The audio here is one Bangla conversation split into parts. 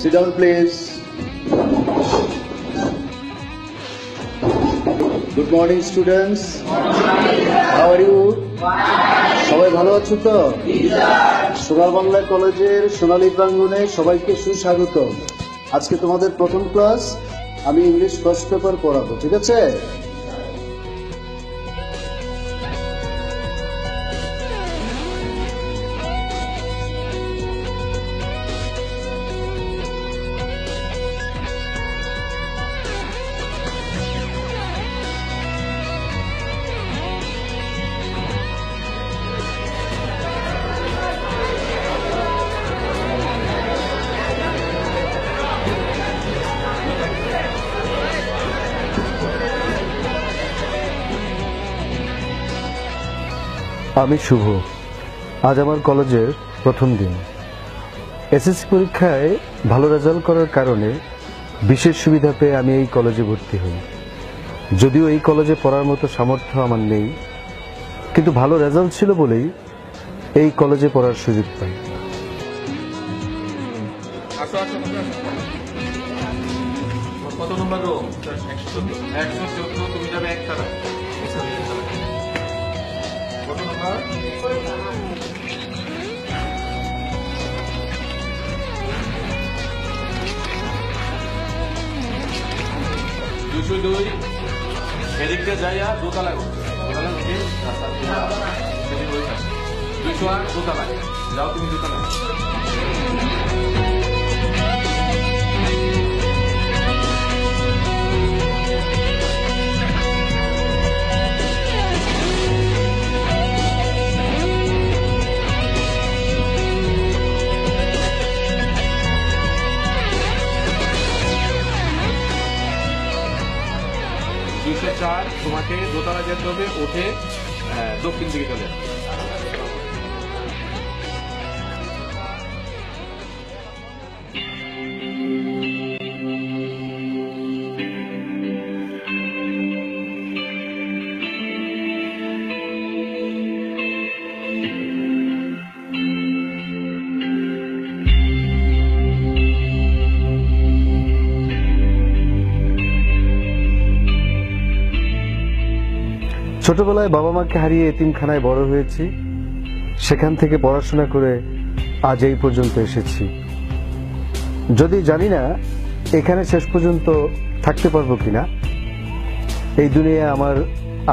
Sit down, please. Good morning, students. How are you? সবাই ভালো আছো তো? সোনার বাংলা কলেজের সোনালী প্রাঙ্গণে সবাইকে সুস্বাগত। আজকে তোমাদের প্রথম ক্লাস। আমি ইংলিশ ফার্স্ট পেপার পড়াবো, ঠিক আছে? আমি শুভ। আজ আমার কলেজের প্রথম দিন। এসএসসি পরীক্ষায় ভালো রেজাল্ট করার কারণে বিশেষ সুবিধা পেয়ে আমি এই কলেজে ভর্তি হই। যদিও এই কলেজে পড়ার মতো সামর্থ্য আমার নেই, কিন্তু ভালো রেজাল্ট ছিল বলেই এই কলেজে পড়ার সুযোগ পাই। কত নম্বর রুম? 114। তুমি যাবে এক তারা। কত নম্বর? 202। এদিকটা যাইয়া দোতলা করতে। দোতলা থেকে রাস্তার সেদিন ওই পাশে। 208 দোতলা। যাও তুমি দোতলা। তোমাকে দোতলা যেতে হবে, উঠে দক্ষিণ দিকে চলে যাবে। ছোটবেলায় বাবা মাকে হারিয়ে এতিমখানায় বড় হয়েছি। সেখান থেকে পড়াশোনা করে আজ এই পর্যন্ত এসেছি। যদি জানি না এখানে শেষ পর্যন্ত থাকতে পারবো কিনা। এই দুনিয়ায় আমার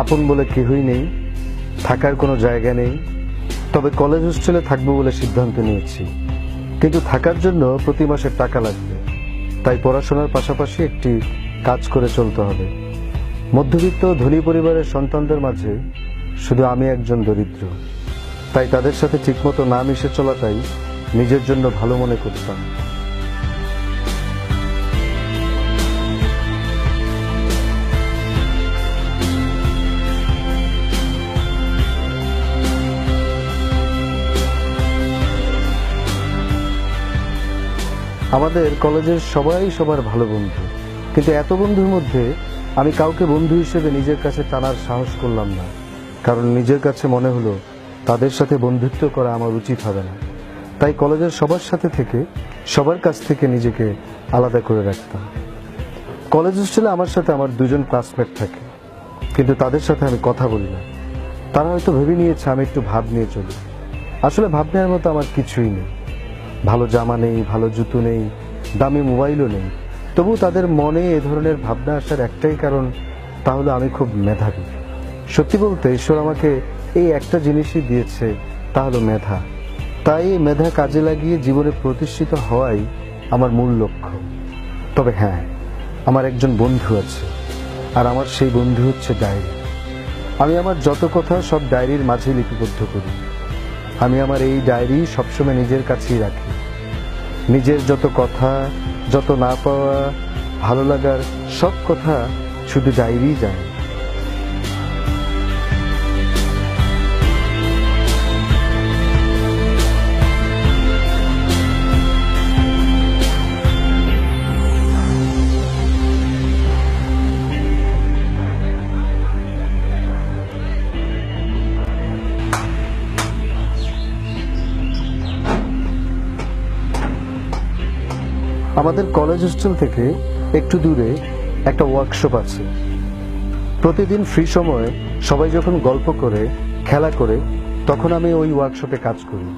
আপন বলে কেউই নেই, থাকার কোনো জায়গা নেই। তবে কলেজ হোস্টেলে থাকবো বলে সিদ্ধান্ত নিয়েছি, কিন্তু থাকার জন্য প্রতি মাসে টাকা লাগবে। তাই পড়াশোনার পাশাপাশি একটি কাজ করে চলতে হবে। মধ্যবিত্ত ধনী পরিবারের সন্তানদের মাঝে শুধু আমি একজন দরিদ্র, তাই তাদের সাথে ঠিকমতো না মিশে চলাটাই নিজের জন্য ভালো মনে করতাম। আমাদের কলেজের সবাই সবার ভালো বন্ধু, কিন্তু এত বন্ধুর মধ্যে আমি কাউকে বন্ধু হিসেবে নিজের কাছে টানার সাহস করলাম না, কারণ নিজের কাছে মনে হলো তাদের সাথে বন্ধুত্ব করা আমার উচিত হবে না। তাই কলেজের সবার সাথে থেকে সবার কাছ থেকে নিজেকে আলাদা করে রাখতাম। কলেজ হোস্টেলে আমার সাথে আমার দুজন ক্লাসমেট থাকে, কিন্তু তাদের সাথে আমি কথা বলি না। তারা হয়তো ভেবে নিয়েছে আমি একটু ভাব নিয়ে চলি। আসলে ভাব নেওয়ার মতো আমার কিছুই নেই। ভালো জামা নেই, ভালো জুতো নেই, দামি মোবাইলও নেই। তবু তাদের মনে এ ধরনের ভাবনা আসার একটাই কারণ, তা হলো আমি খুব মেধাবী। সত্যি বলতে ঈশ্বর আমাকে এই একটা জিনিসই দিয়েছে, তা হলো মেধা। তাই এই মেধা কাজে লাগিয়ে জীবনে প্রতিষ্ঠিত হওয়াই আমার মূল লক্ষ্য। তবে হ্যাঁ, আমার একজন বন্ধু আছে, আর আমার সেই বন্ধু হচ্ছে ডায়েরি। আমি আমার যত কথা সব ডায়েরির মাঝে লিপিবদ্ধ করি। আমি আমার এই ডায়েরি সবসময় নিজের কাছেই রাখি। নিজের যত কথা, যত না পাওয়া, ভালো লাগার সব কথা শুধু ডায়েরি যায়। আমাদের কলেজ হোস্টেল থেকে একটু দূরে একটা ওয়ার্কশপ আছে। প্রতিদিন ফ্রি সময়ে সবাই যখন গল্প করে, খেলা করে, তখন আমি ওই ওয়ার্কশপে কাজ করি।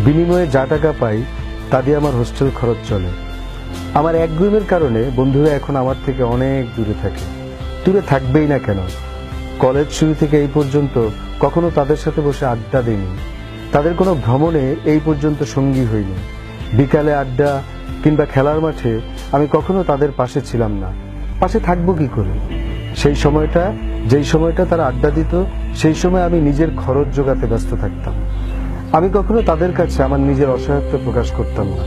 বিনিময়ে যা টাকা পাই তা দিয়ে আমার হোস্টেল খরচ চলে। আমার একগুমের কারণে বন্ধুরা এখন আমার থেকে অনেক দূরে থাকে। দূরে থাকবেই না কেন, কলেজ শুরু থেকে এই পর্যন্ত কখনো তাদের সাথে বসে আড্ডা দিইনি, তাদের কোনো ভ্রমণে এই পর্যন্ত সঙ্গী হইনি। বিকালে আড্ডা কিংবা খেলার মাঠে আমি কখনো তাদের পাশে ছিলাম না। পাশে থাকবো কি করে? যেই সময়টা তারা আড্ডা দিত, সেই সময় আমি নিজের খরচ জোগাতে ব্যস্ত থাকতাম। আমি কখনো তাদের কাছে আমার নিজের অসহায়ত্ব প্রকাশ করতাম না।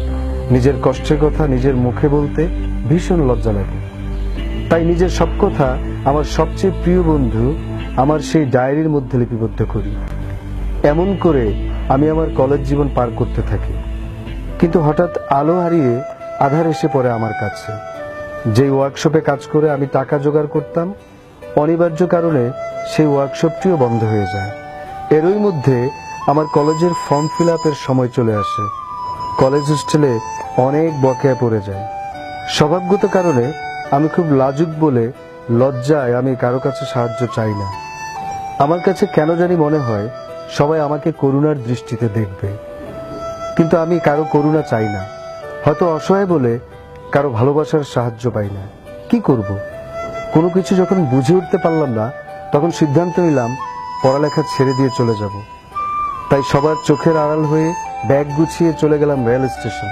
নিজের কষ্টের কথা নিজের মুখে বলতে ভীষণ লজ্জা লাগে। তাই নিজের সব কথা আমার সবচেয়ে প্রিয় বন্ধু আমার সেই ডায়েরির মধ্যে লিপিবদ্ধ করি। এমন করে আমি আমার কলেজ জীবন পার করতে থাকি। কিন্তু হঠাৎ আলো হারিয়ে আধার এসে পড়ে আমার কাছে। যেই ওয়ার্কশপে কাজ করে আমি টাকা জোগাড় করতাম, অনিবার্য কারণে সেই ওয়ার্কশপটিও বন্ধ হয়ে যায়। এরই মধ্যে আমার কলেজের ফর্ম ফিল আপের সময় চলে আসে। কলেজ হোস্টেলে অনেক বকেয়া পড়ে যায়। স্বভাবগত কারণে আমি খুব লাজুক বলে লজ্জায় আমি কারো কাছে সাহায্য চাই না। আমার কাছে কেন জানি মনে হয় সবাই আমাকে করুণার দৃষ্টিতে দেখবে, কিন্তু আমি কারো করুণা চাই না। হয়তো অসহায় বলে কারো ভালোবাসার সাহায্য পাই না। কি করব? কোনো কিছু যখন বুঝে উঠতে পারলাম না, তখন সিদ্ধান্ত নিলাম পড়ালেখা ছেড়ে দিয়ে চলে যাব। তাই সবার চোখের আড়াল হয়ে ব্যাগ গুছিয়ে চলে গেলাম রেল স্টেশন।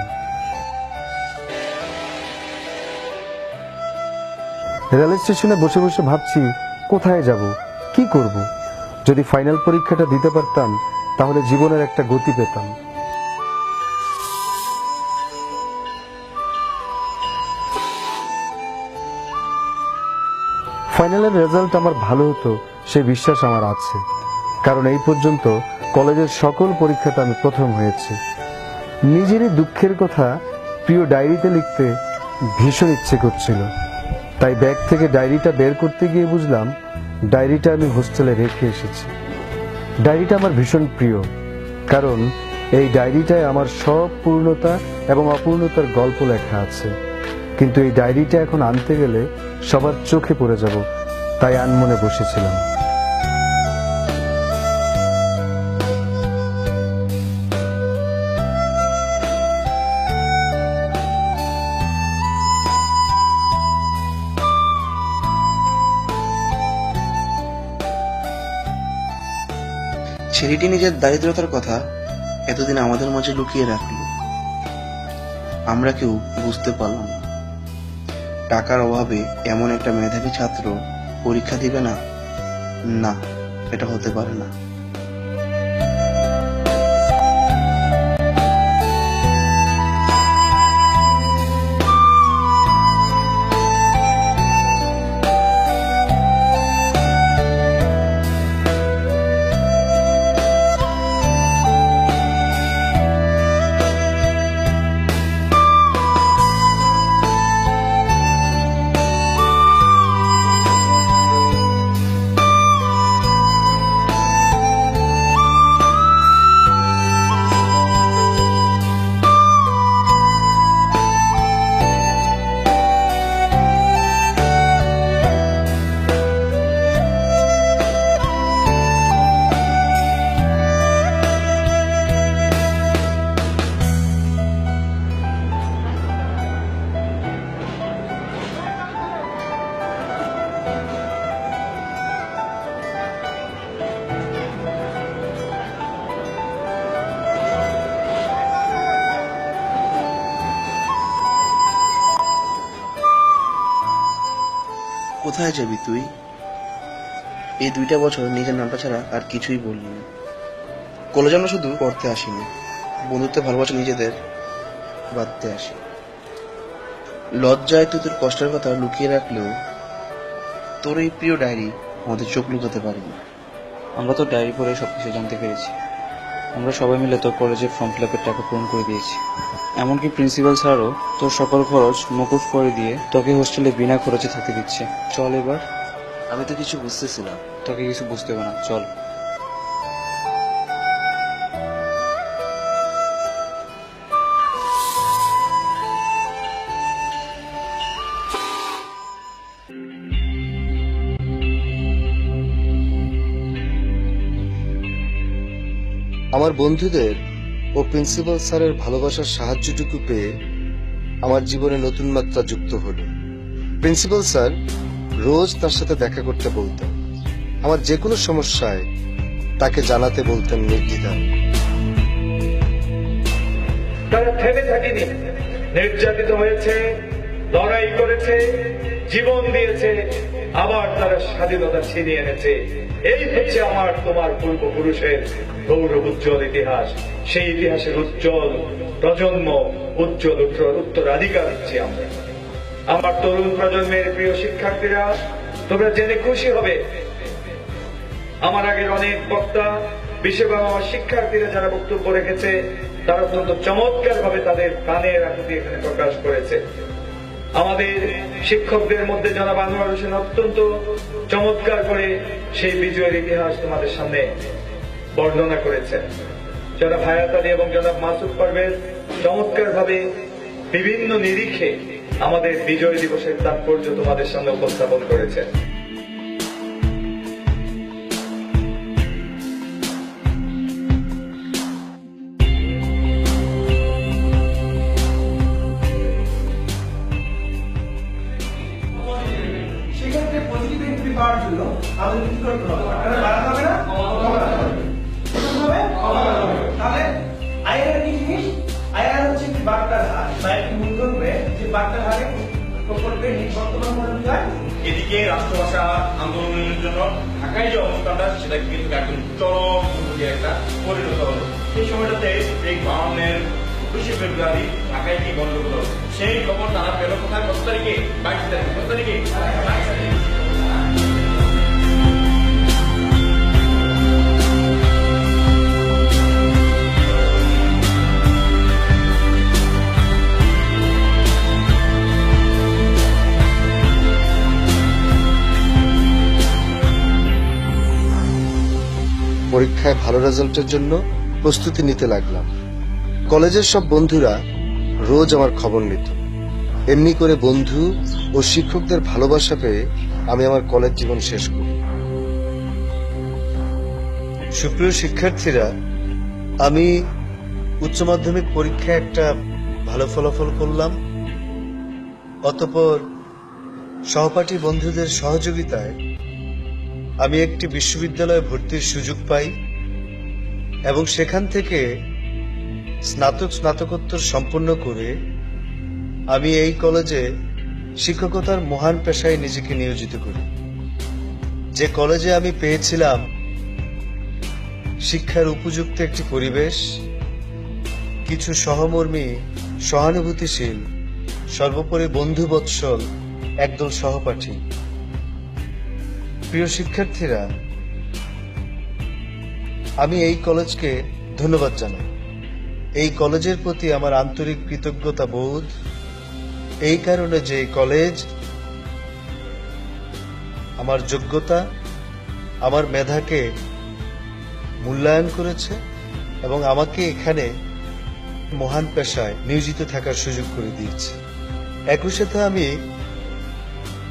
রেল স্টেশনে বসে বসে ভাবছি কোথায় যাব, কি করব। যদি ফাইনাল পরীক্ষাটা দিতে পারতাম তাহলে জীবনের একটা গতি পেতাম। ফাইনালের রেজাল্ট আমার ভালো হতো সে বিশ্বাস আমার আছে, কারণ এই পর্যন্ত কলেজের সকল পরীক্ষাতে আমি প্রথম হয়েছি। নিজেরই দুঃখের কথা প্রিয় ডায়েরিতে লিখতে ভীষণ ইচ্ছে করছিল। তাই ব্যাগ থেকে ডায়েরিটা বের করতে গিয়ে বুঝলাম ডায়েরিটা আমি হোস্টেলে রেখে এসেছি। ডায়েরিটা আমার ভীষণ প্রিয়, কারণ এই ডায়েরিটায় আমার সব পূর্ণতা এবং অপূর্ণতার গল্প লেখা আছে। কিন্তু এই ডায়েরিটা এখন আনতে গেলে সবার চোখে পড়ে যাব, তাই আনমনে বসেছিলাম। ছেলেটি নিজের দারিদ্রতার কথা এতদিন আমাদের মাঝে লুকিয়ে রাখলো। আমরা কেউ বুঝতে পারলাম না। টাকার অভাবে এমন একটা মেধাবী ছাত্র পরীক্ষা দিবে না? না, এটা হতে পারে না। কোথায় যাবি তুই? এই 2টা বছর নিজের নামটা ছাড়া আর কিছুই বললি না। কলেজে আমরা শুধু পড়তে আসিনি, বন্ধুত্বে ভালোবাসা নিজেদের বাঁধতে আসি। লজ্জায় তুই তোর কষ্টের কথা লুকিয়ে রাখলেও তোর এই প্রিয় ডায়েরি আমাদের চোখ লুকাতে পারেনি। আমরা তো ডায়েরি পড়ে সবকিছু জানতে পেরেছি। আমরা সবাই মিলে তোর কলেজের ফর্ম ফিল আপের টাকা পূরণ করে দিয়েছি। এমনকি প্রিন্সিপাল স্যারও তোর সকল খরচ মকুফ করে দিয়ে তোকে হোস্টেলে বিনা খরচে থাকতে দিচ্ছে। চল এবার আমি তো কিছু বুঝতেছি না। তোকে কিছু বুঝতে হবে না, চল। আমার বন্ধুদের ও প্রিন্সিপাল স্যারের ভালোবাসার সাহায্যটুকু পেয়ে আমার জীবনে নতুন মাত্রা যুক্ত হলো। প্রিন্সিপাল স্যার রোজ তার সাথে দেখা করতে বলতেন, আমার যে কোনো সমস্যায় তাকে জানাতে বলতেন নির্দ্বিধায়। তারা থেমে থাকেনি, নির্যাতিত হয়েছে, লড়াই করেছে, জীবন দিয়েছে, আবার তারা স্বাধীনতা ছিনিয়ে এনেছে। এই হচ্ছে আমার তোমার পূর্বপুরুষের গৌরব উজ্জ্বল ইতিহাস। সেই ইতিহাসের উজ্জ্বল প্রজন্ম, উজ্জ্বল উত্তরাধিকার হচ্ছে আমরা। আমার তরুণ প্রজন্মের প্রিয় শিক্ষার্থীরা, তোমরা জেনে খুশি হবে, আমার আগের অনেক বক্তা, বিশেষ আমার শিক্ষার্থীরা যারা বক্তব্য রেখেছে, তারা অত্যন্ত চমৎকার ভাবে তাদের প্রাণের আকুতি এখানে প্রকাশ করেছে। আমাদের শিক্ষকদের মধ্যে জনাব আনোয়ার হোসেন অত্যন্ত চমৎকার করে সেই বিজয়ের ইতিহাস তোমাদের সামনে বর্ণনা করেছেন। জনাব হায়াত আলী এবং জনাব মাসুদ পারভেজ চমৎকার ভাবে বিভিন্ন নিরিখে আমাদের বিজয় দিবসের তাৎপর্য তোমাদের সামনে উপস্থাপন করেছেন। সেক্ষেত্রে পজিটিভ এন্ট্রি পাওয়ার জন্য আমাদের কি করতে হবে? বার্তাটা বাড়াতে হবে না, কমাতে হবে। তাহলে আইআর কি জিনিস? আইআর হচ্ছে একটি বার্তার হার বা একটি মূলধন হয়ে যে বার্তার হারে প্রকল্পের বর্তমান মূল্য হয়। এদিকে রাষ্ট্রভাষা আন্দোলনের জন্য ঢাকায় যে অবস্থানটা সেটা কিন্তু একদম চরম একটা পরিণত হলো। সেই সময়টাতে এই 52-এর 21শে ফেব্রুয়ারি ঢাকায় কি গন্ডগোল হলো, সেই খবর তারা পেল কোথায়? কত তারিখে? 22 তারিখে। কত তারিখে? 22 তারিখে। পরীক্ষায় ভালো রেজাল্টের জন্য প্রস্তুতি নিতে লাগলাম। কলেজের সব বন্ধুরা রোজ আমার খবর নিত। এমনি করে বন্ধু ও শিক্ষকদের ভালোবাসা পেয়ে আমি আমার কলেজ জীবন শেষ করি। সুপ্রিয় শিক্ষার্থীরা, আমি উচ্চ মাধ্যমিক পরীক্ষায় একটা ভালো ফলাফল করলাম। অতঃপর সহপাঠী বন্ধুদের সহযোগিতায় আমি একটি বিশ্ববিদ্যালয়ে ভর্তির সুযোগ পাই এবং সেখান থেকে স্নাতকোত্তর সম্পন্ন করে আমি এই কলেজে শিক্ষকতার মহান পেশায় নিজেকে নিয়োজিত করি। যে কলেজে আমি পেয়েছিলাম শিক্ষার উপযুক্ত একটি পরিবেশ, কিছু সহমর্মী, সহানুভূতিশীল, সর্বোপরি বন্ধুবৎসল একদল সহপাঠী। প্রিয় শিক্ষার্থীরা, আমি এই কলেজকে ধন্যবাদ জানাই। এই কলেজের প্রতি আমার আন্তরিক কৃতজ্ঞতা বোধ এই কারণে যে এই কলেজ আমার যোগ্যতা, আমার মেধাকে মূল্যায়ন করেছে এবং আমাকে এখানে মহান পেশায় নিয়োজিত থাকার সুযোগ করে দিয়েছে। একই সাথে আমি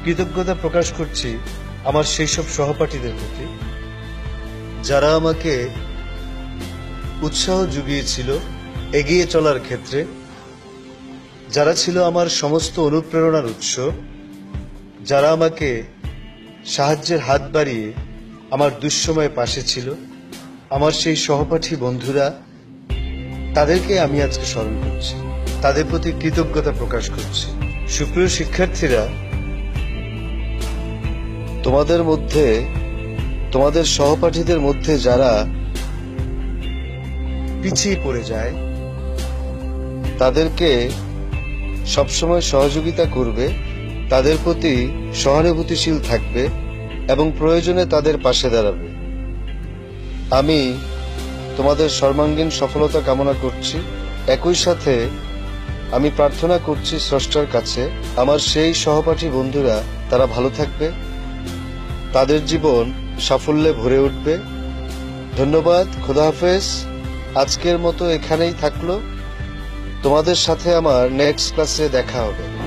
কৃতজ্ঞতা প্রকাশ করছি আমার সেই সব সহপাঠীদের প্রতি যারা আমাকে উৎসাহ জুগিয়েছিল এগিয়ে চলার ক্ষেত্রে, যারা ছিল আমার সমস্ত অনুপ্রেরণার উৎস, যারা আমাকে সাহায্যের হাত বাড়িয়ে আমার দুঃসময়ে পাশে ছিল, আমার সেই সহপাঠী বন্ধুরা, তাদেরকে আমি আজকে স্মরণ করছি, তাদের প্রতি কৃতজ্ঞতা প্রকাশ করছি। সুপ্রিয় শিক্ষার্থীরা, তোমাদের মধ্যে, তোমাদের সহপাঠীদের মধ্যে যারা পিছিয়ে পড়ে যায় তাদেরকে সবসময় সহযোগিতা করবে, তাদের প্রতি সহানুভূতিশীল থাকবে এবং প্রয়োজনে তাদের পাশে দাঁড়াবে। আমি তোমাদের সর্বাঙ্গীন সফলতা কামনা করছি। একই সাথে আমি প্রার্থনা করছি স্রষ্টার কাছে আমার সেই সহপাঠী বন্ধুরা তারা ভালো থাকবে, তাদের জীবন সাফল্যে ভরে উঠবে। ধন্যবাদ, খোদা হাফেজ। আজকের মতো এখানেই থাকলো। তোমাদের সাথে আমার নেক্সট ক্লাসে দেখা হবে।